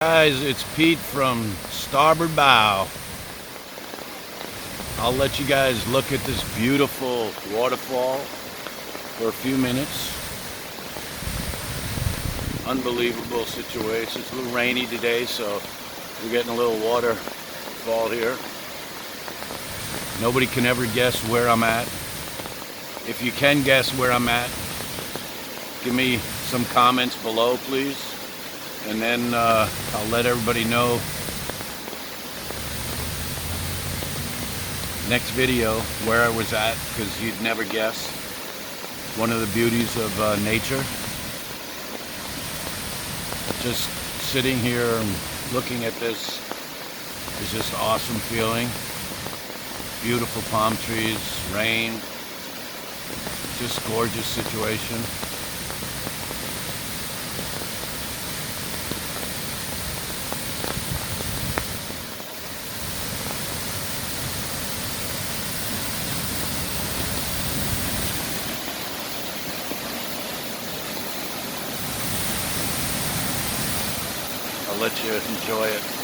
Guys, it's Pete from Starboard Bow. I'll let you guys look at this beautiful waterfall for a few minutes. Unbelievable situation. It's a little rainy today, so we're getting a little waterfall here. Nobody can ever guess where I'm at. If you can guess where I'm at, give me some comments below, please. And then I'll let everybody know next video where I was at, because you'd never guess. One of the beauties of nature. Just sitting here and looking at this is just awesome feeling. Beautiful palm trees, rain, just gorgeous situation. I'll let you enjoy it.